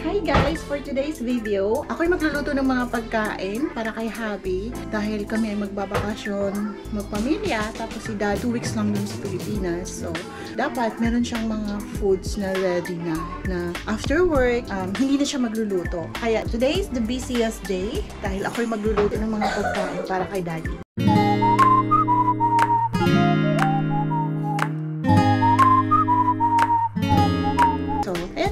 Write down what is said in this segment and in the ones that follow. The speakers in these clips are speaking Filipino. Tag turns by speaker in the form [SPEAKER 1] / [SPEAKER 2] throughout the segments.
[SPEAKER 1] Hi guys! For today's video, ako'y magluluto ng mga pagkain para kay Habi dahil kami ay magbabakasyon, magpamilya, tapos si Dad 2 weeks lang dun sa Pilipinas. So, dapat meron siyang mga foods na ready na after work, hindi na siya magluluto. Kaya today is the busiest day dahil ako'y magluluto ng mga pagkain para kay Daddy.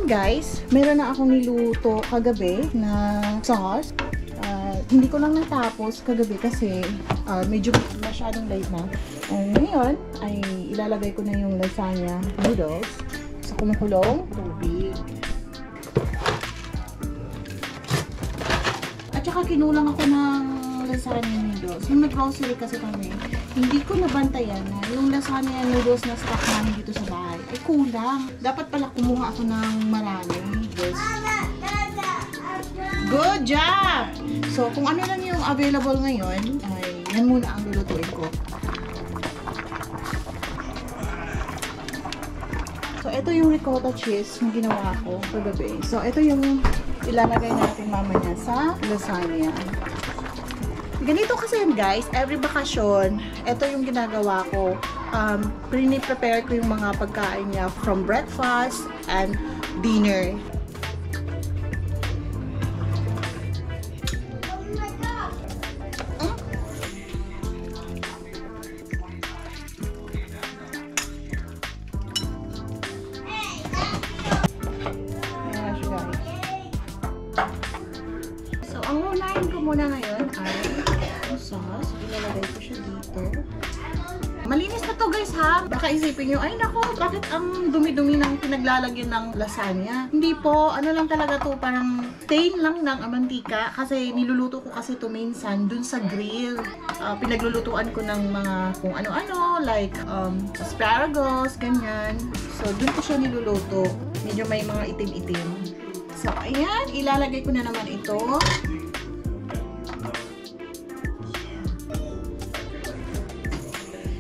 [SPEAKER 1] Guys, meron na akong niluto kagabi na sauce. Hindi ko lang natapos kagabi kasi medyo masyadong late na. Ngayon ay ilalagay ko na yung lasagna noodles sa kumukulong tubig. At saka kinulang ako ng lasagna noodles. Yung nag-grocery kasi kami, hindi ko nabantayan na yung lasagna noodles na stock namin dito sa bahay ay kulang. Dapat pala kumuha ako ng marami. Good job! So, kung ano lang yung available ngayon, ay yan muna ang lulutuin ko. So, ito yung ricotta cheese na ginawa ko kagabi. So, ito yung ilalagay natin mamaya sa lasagna. Ganito kasi yun guys, every bakasyon, ito yung ginagawa ko. Prepare ko yung mga pagkain niya from breakfast and dinner. So, ang unahin ko muna ngayon ay sauce. Ilalagay ko siya dito. Malinis na to guys ha. Baka isipin nyo, ay nako, bakit ang dumi-dumi ng pinaglalagyan ng lasagna? Hindi po, ano lang talaga to, parang stain lang ng mantika. Kasi niluluto ko kasi to minsan dun sa grill. Pinaglulutuan ko ng mga kung ano-ano, like asparagus, ganyan. So, dun ko siya niluluto. Medyo may mga itim-itim. So, ayan, ilalagay ko na naman ito.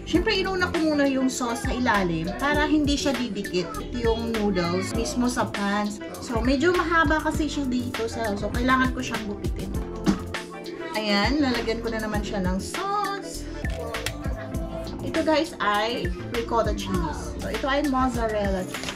[SPEAKER 1] Siyempre, inuna ko muna yung sauce sa ilalim para hindi siya didikit yung noodles mismo sa pan. So, medyo mahaba kasi siya dito. So, kailangan ko siyang gupitin. Ayan, lalagyan ko na naman siya ng sauce. Ito guys ay ricotta cheese. So, ito ay mozzarella cheese.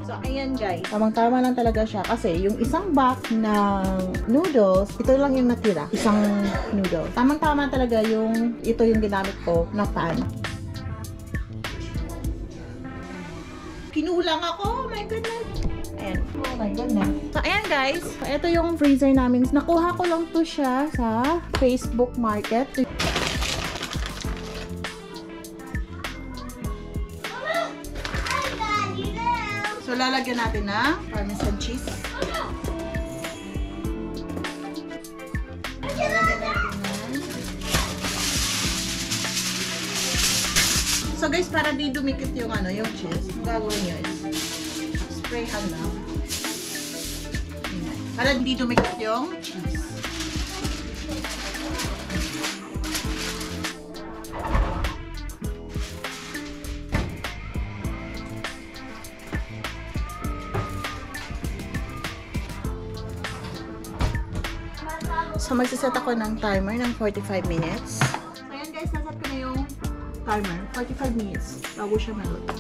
[SPEAKER 1] So, ayan guys. Tamang-tama lang talaga siya kasi yung isang box ng noodles, ito lang yung natira. Isang noodle. Tamang-tama talaga yung ito yung ginamit ko na pan. Kinulang ako! Oh my goodness! Ayan. Oh my goodness. So, ayan guys. So, ito yung freezer namin. Nakuha ko lang to siya sa Facebook Market. So, lalagyan natin na parmesan cheese. Lalagyan natin na. So, guys, para di dumikit yung yung cheese, gagawin nyo is sprayhan lang. Para di dumikit yung cheese. So, magsiset ako ng timer ng 45 minutes. So, ayan guys, naset ko na yung timer. 45 minutes bago siya maluto.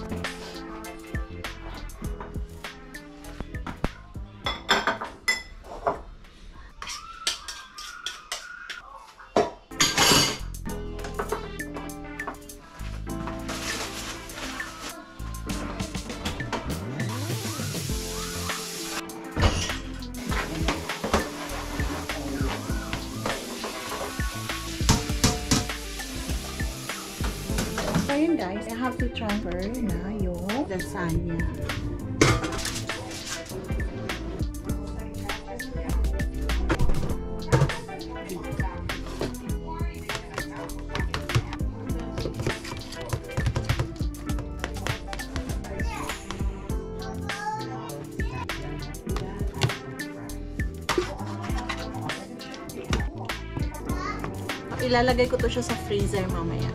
[SPEAKER 1] Ayun guys, I have to transfer na yung lasagna. Ilalagay ko to siya sa freezer mamaya.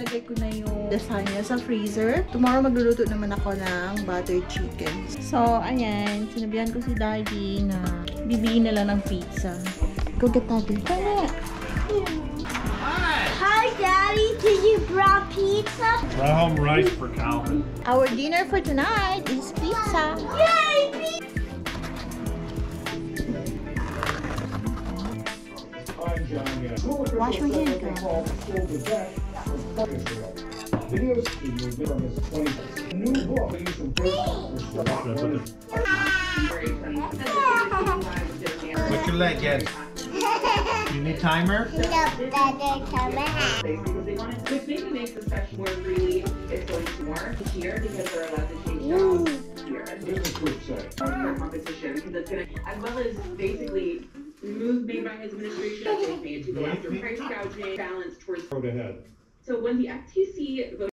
[SPEAKER 1] nilagay ko na yung lasagna sa freezer. Tomorrow magluluto naman ako ng buttered chicken. So, ayan. Sinabihan ko si Daddy na bibigyan na lang ng pizza. Go get Daddy. Tara!
[SPEAKER 2] Hi, Daddy. Did you brought pizza?
[SPEAKER 3] Brought home rice for Calvin.
[SPEAKER 1] Our dinner for tonight is pizza.
[SPEAKER 2] Yay!
[SPEAKER 1] Wash my hands, girl.
[SPEAKER 4] Videos from his 20 new book.
[SPEAKER 3] What's your leg, Ed? You need timer?
[SPEAKER 2] The better come
[SPEAKER 5] Which maybe makes the session more freely it's going to more here because they're allowed to change jobs here.
[SPEAKER 4] Business group say.
[SPEAKER 5] For competition because it's gonna as well as basically moves made by his administration they've made to go after price gouging balance towards
[SPEAKER 4] Road ahead.
[SPEAKER 5] so when the FTC voted